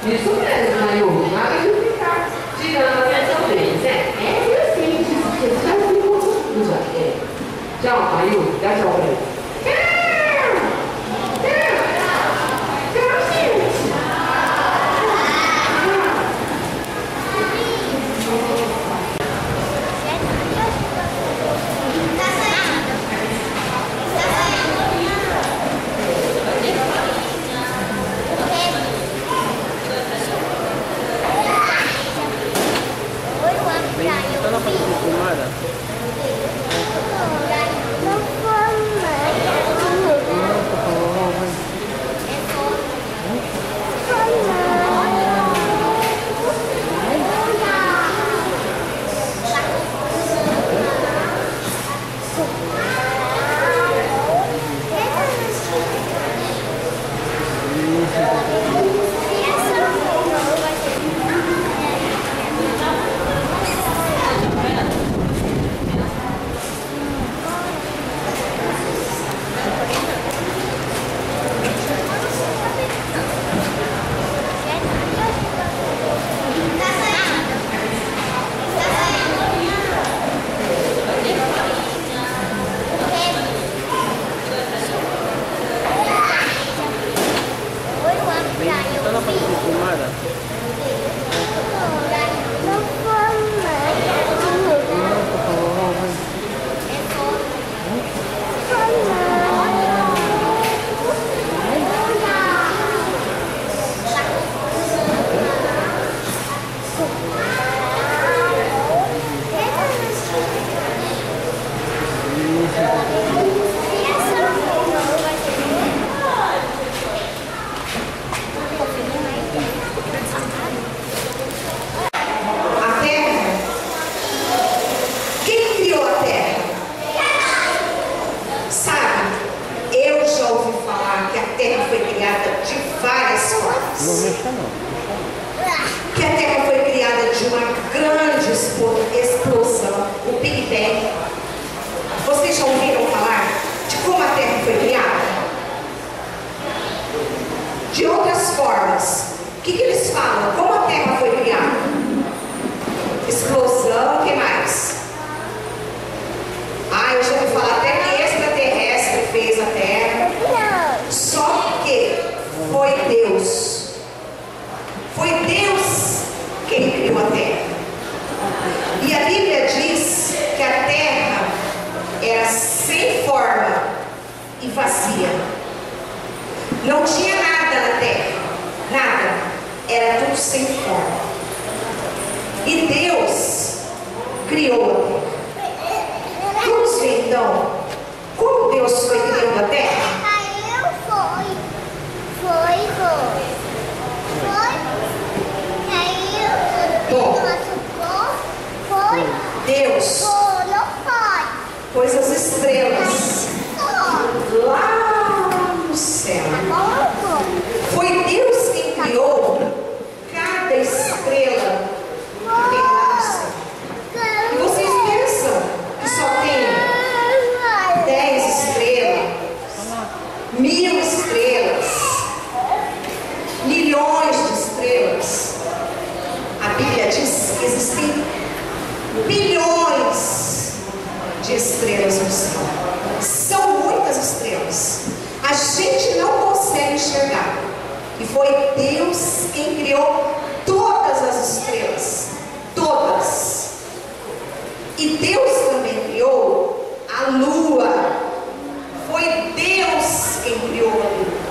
Isso mesmo, Mayu. Nada de ficar tirando a atenção deles, né? É assim, já ficou tudo já. Tchau, Mayu. Dá tchau pra ele. Que a Terra foi criada de uma grande explosão, o Big Bang. Vocês já ouviram falar de como a Terra foi criada? De outras formas, o que eles falam? Como a Terra foi criada? Explosão, o que mais? Eu já ouvi falar até que extraterrestre fez a Terra. Só que foi Deus. Foi Deus quem criou a Terra. E a Bíblia diz que a Terra era sem forma e vazia. Não tinha nada na Terra. Nada. Era tudo sem forma. E Deus criou a Terra. Vamos ver então como Deus foi criando a Terra? Deus pôs as estrelas lá no céu. Foi Deus quem criou cada estrela que tem lá no céu. E vocês pensam que só tem 10 estrelas, 1000 estrelas, milhões de estrelas? A Bíblia diz que existem bilhões de estrelas no céu. São muitas estrelas. A gente não consegue enxergar. E foi Deus quem criou todas as estrelas. Todas. E Deus também criou a lua. Foi Deus quem criou a lua.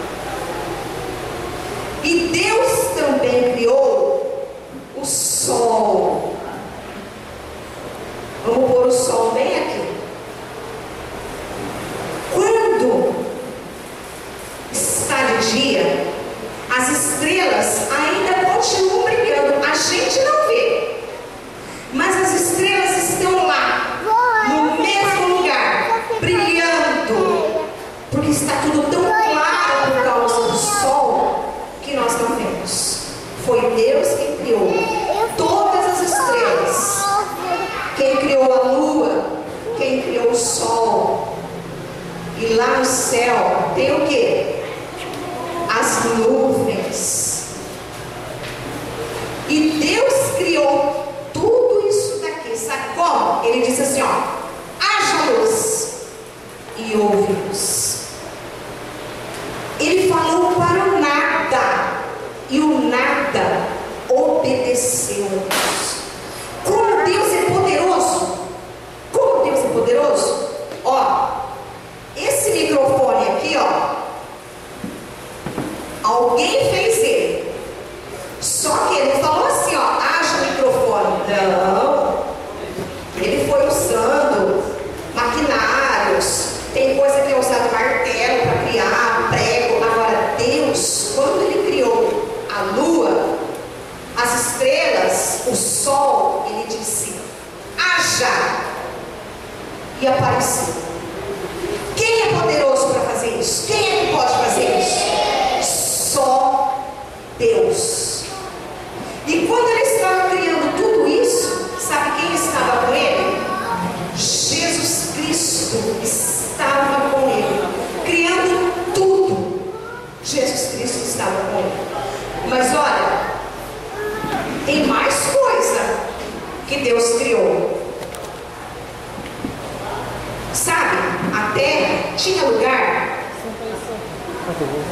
E Deus também criou o sol. Vamos pôr o sol bem aqui. Quando está de dia, as estrelas ainda continuam brilhando. A gente não vê, mas as estrelas estão lá, no mesmo lugar, brilhando, porque está tudo tão claro por causa do sol que nós não vemos. Foi Deus quem criou todas as estrelas. Quem criou a lua, quem criou o sol. E lá céu tem o quê? As nuvens. E Deus criou tudo isso daqui. Sabe como? Ele disse assim, ó: haja luz, e houve luz. Ele falou para o nada, e o nada obedeceu. Como Deus é poderoso! Como Deus é poderoso! Ó, esse microfone aqui, ó, alguém fez ele. Só que ele falou assim, ó: haja microfone. Não. Ele foi usando maquinários. Tem coisa que é usado martelo para criar prego. Agora Deus, quando Ele criou a lua, as estrelas, o sol, Ele disse: haja, e apareceu. Quem é poderoso para fazer isso? Quem é que pode fazer isso? Só Deus. E quando Ele estava criando tudo isso, sabe quem estava com Ele? Jesus Cristo estava com Ele, criando tudo. Jesus Cristo estava com Ele. Mas olha, tem mais coisa que Deus criou. Sabe, a terra tinha lugar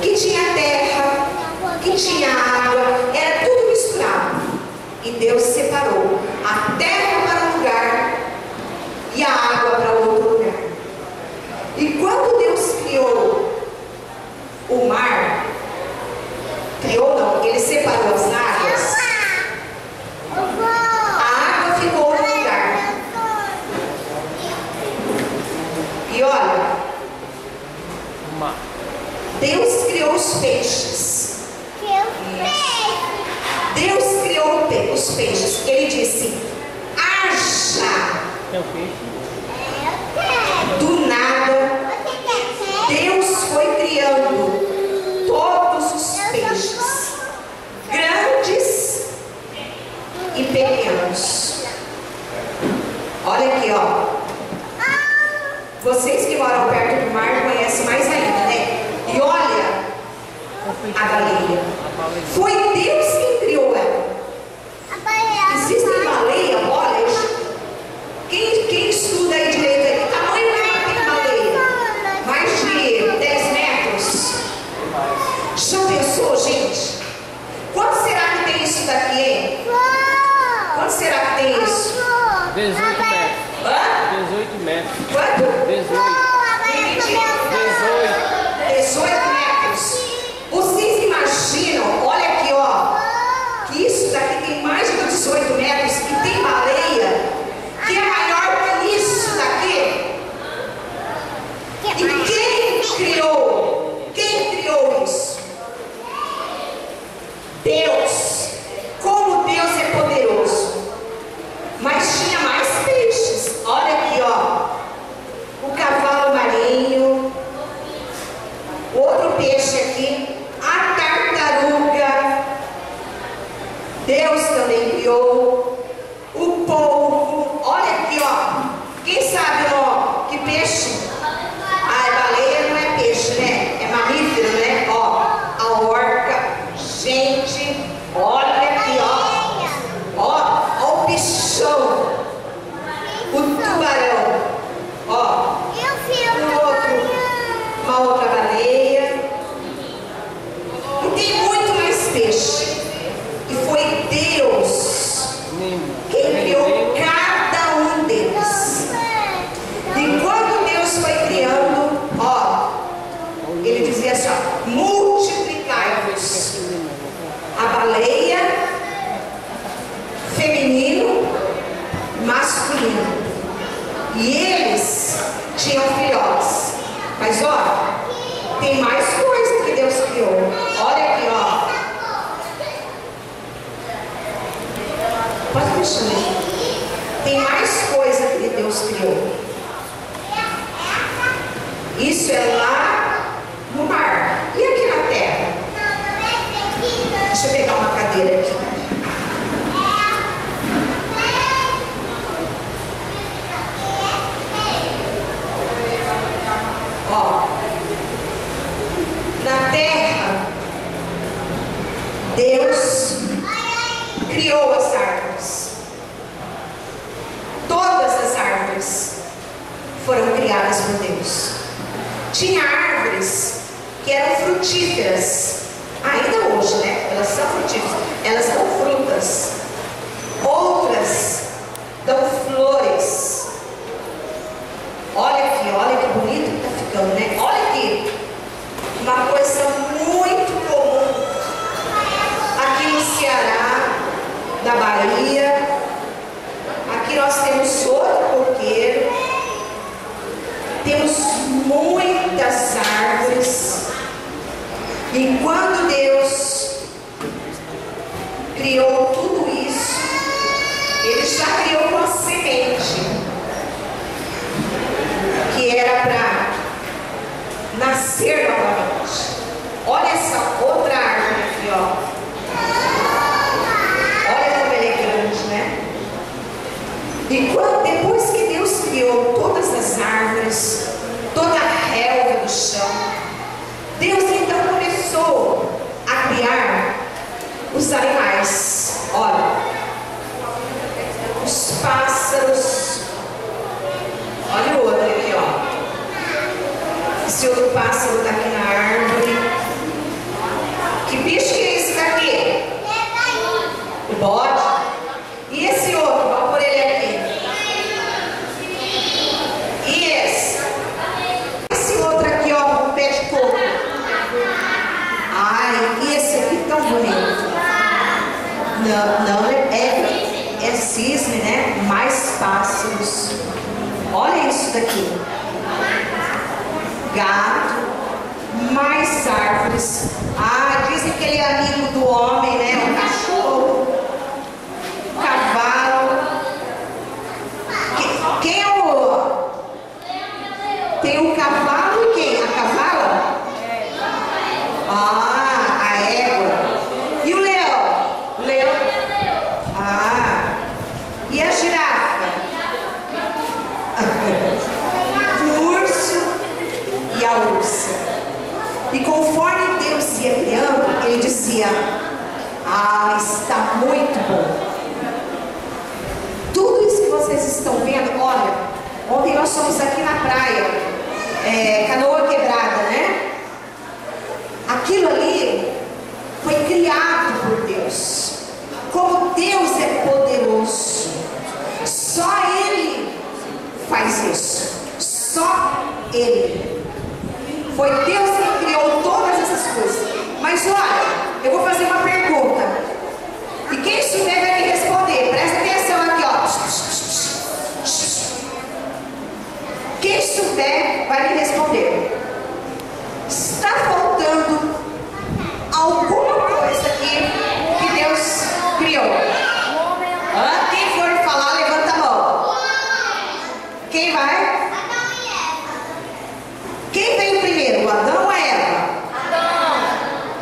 que tinha terra, que tinha água, era tudo misturado. E Deus separou a terra para um lugar e a água para outro lugar. E quando Deus criou o mar, criou não, Ele separou as águas, a água ficou no lugar. E olha, Deus criou os peixes. Deus criou os peixes. Ele disse: haja. Do nada, Deus foi criando todos os peixes, grandes e pequenos. Olha aqui, ó. Vocês que moram perto do mar conhecem mais ainda, né? E olha a baleia. Foi Deus quem criou ela. Existem baleias, olha, quem estuda aí direito aí, que tamanho é tem baleia? Mais de 10 metros. Já pensou, gente? Quanto será que tem isso daqui, hein? Quanto será que tem isso? 18 metros. Hã? 18 metros. Quanto? 18. 18 metros. Vocês imaginam, olha aqui, ó, que isso daqui tem mais de 18 metros e tem baleia que é maior que isso daqui. E quem criou? Quem criou isso? Deus. Como Deus é poderoso. Mas tinha mais peixes. Olha aqui, ó, o cavalo marinho, outro peixe aqui, a tartaruga. Deus também criou o polvo. Olha aqui, ó. Quem sabe, ó, que peixe? Ah, baleia não é peixe, né? É mamífero, né? Ó, a orca. Gente, olha aqui, ó. Ó o bichão. O tubarão. Ó, uma outra baleia. E tem muito mais peixe. E foi Deus quem criou cada um deles. E quando Deus foi criando, ó, Ele dizia assim, ó: multiplicai-vos. A baleia, feminino, masculino. E eles tinham filhotes. Mas ó, tem mais coisa que Deus criou. Olha aqui, ó. Pode fechar. Tem mais coisa que Deus criou. Isso é lá no mar. E aqui na terra? Deixa eu pegar uma cadeira aqui. Ó, criadas por Deus. Tinha árvores que eram frutíferas, ainda hoje, né? Elas são frutíferas, elas dão frutas. Outras dão flores. Olha aqui, olha que bonito que está ficando, né? Olha aqui, uma coisa muito comum aqui no Ceará, da Bahia. Aqui nós temos outro coqueiro, temos muitas árvores. E quando Deus criou tudo isso, Ele já criou uma semente que era para nascer novamente. Olha essa outra árvore aqui, ó. Olha como ela é grande, né? E depois que Deus criou todas as árvores, toda a relva do chão, Deus então começou a criar os animais. Olha, os pássaros. Olha o outro aqui, ó. Esse outro pássaro está aqui na árvore. Que bicho que é esse daqui? O bode. E esse outro? Vamos por ele aqui. E esse? Esse outro aqui, ó, um pé de coco. Ai, e esse aqui tão bonito. Não, é cisne, né? Mais pássaros. Olha isso daqui. Gato, mais árvores. Ah, dizem que ele é amigo do homem, né? O cachorro, o cavalo. Quem é o... Tem o cavalo e quem? A cavala? Ah, a égua. E o leão? O leão? Ah. E a girafa? O urso e a ursa. E conforme Deus ia criando, Ele dizia: ah, está muito bom. Tudo isso que vocês estão vendo, olha, ontem nós fomos aqui na praia, Canoa Quebrada, né? Aquilo ali foi criado por Deus. Como Deus é poderoso, só Ele faz isso. Só Ele. Foi Deus que criou todas essas coisas. Mas olha, eu vou fazer uma pergunta. E quem souber vai me responder. Presta atenção aqui, ó. Quem souber vai me responder. Está faltando alguma coisa aqui que Deus criou? Quem for falar, levanta a mão. Quem vai? Quem veio primeiro, o Adão ou a Eva? Adão.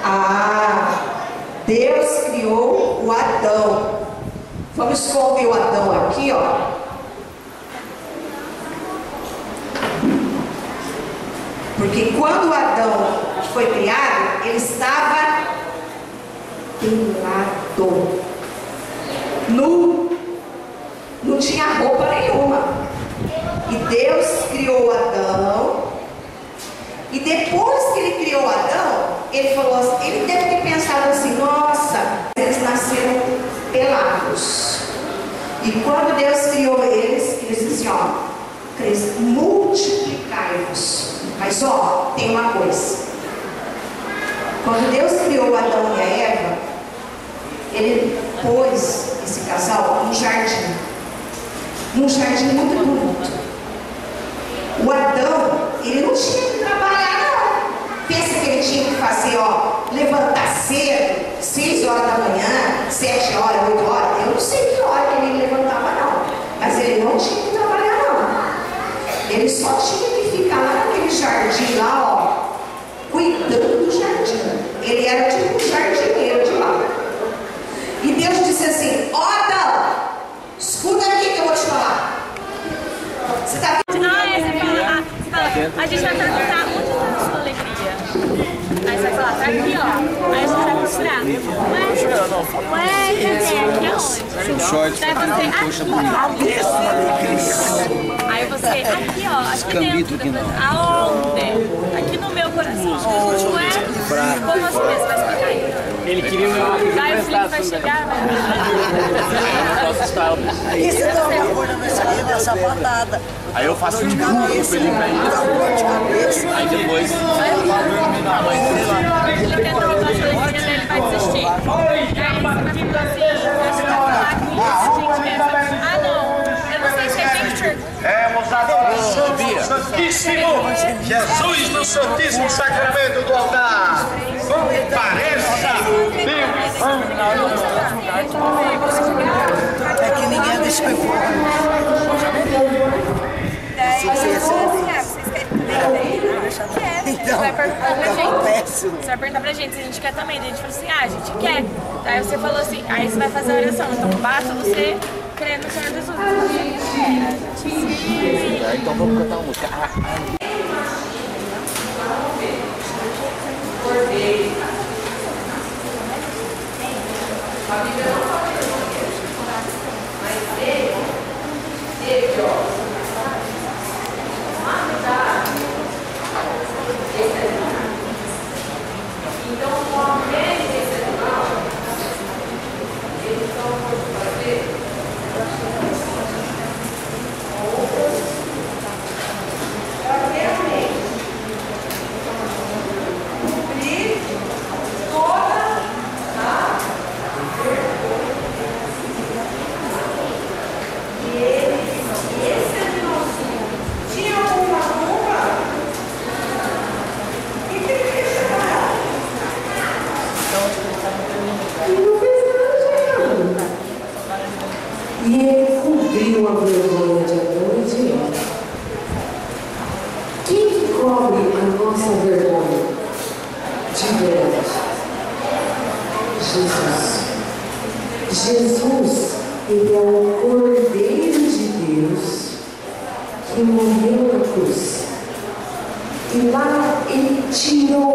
Ah, Deus criou o Adão. Vamos esconder o Adão aqui, ó. Porque quando o Adão foi criado, ele estava pelado, nu, não tinha roupa nenhuma. E Deus criou o Adão. E depois que Ele criou Adão, Ele falou assim, Ele deve ter pensado assim: nossa, eles nasceram pelados. E quando Deus criou eles, Ele disse assim: ó, multiplicai-vos. Mas ó, tem uma coisa. Quando Deus criou Adão e a Eva, Ele pôs esse casal num jardim. Num jardim muito bonito. O Adão, ele não tinha que trabalhar, não. Pensa que ele tinha que fazer, ó, levantar cedo, 6 horas da manhã, 7 horas, 8 horas. Eu não sei que hora que ele levantava, não. Mas ele não tinha que trabalhar, não. Ele só tinha que ficar lá naquele jardim lá, ó, cuidando do jardim. Ele era tipo um jardineiro de lá. E Deus disse assim: ó, Adão, escuta aqui que eu vou te falar. Você está a gente vai perguntar onde está a sua alegria. Aí você vai falar, tá aqui, ó. Aí a gente vai mostrar. Mas Ué, cadê? Aqui aonde? Seu short Daí você aqui. Aí você aqui, ó. Aqui dentro. Aonde? Aqui no meu coração. Ué, como você mesmo vai explicar aí? Ele queria o meu amigo. Daí o Felipe vai chegar, Aí você dá uma coisa nessa aí, uma sapatada. Aí eu faço de burro pro Felipe aí. Aí depois. ele tenta roubar a sua ele vai desistir. Aí você vai falar assim, você vai falar com isso, gente, ah não, eu não sei se é picture. Bia. Santíssimo Jesus no Santíssimo Sacramento do altar. Compareça. É que ninguém deixa eu ir. Você vai perguntar pra gente. Péssimo. Você vai perguntar pra gente se a gente quer também. Daí a gente falou assim, a gente quer. Aí você falou assim, aí você vai fazer a oração. Então basta você crer no Senhor Jesus. Então vamos cantar uma música. E ele cobriu a vergonha de Adão e de Eva. Quem que cobre a nossa vergonha de verdade? Jesus. Jesus, ele é o Cordeiro de Deus que morreu na cruz. E lá ele tirou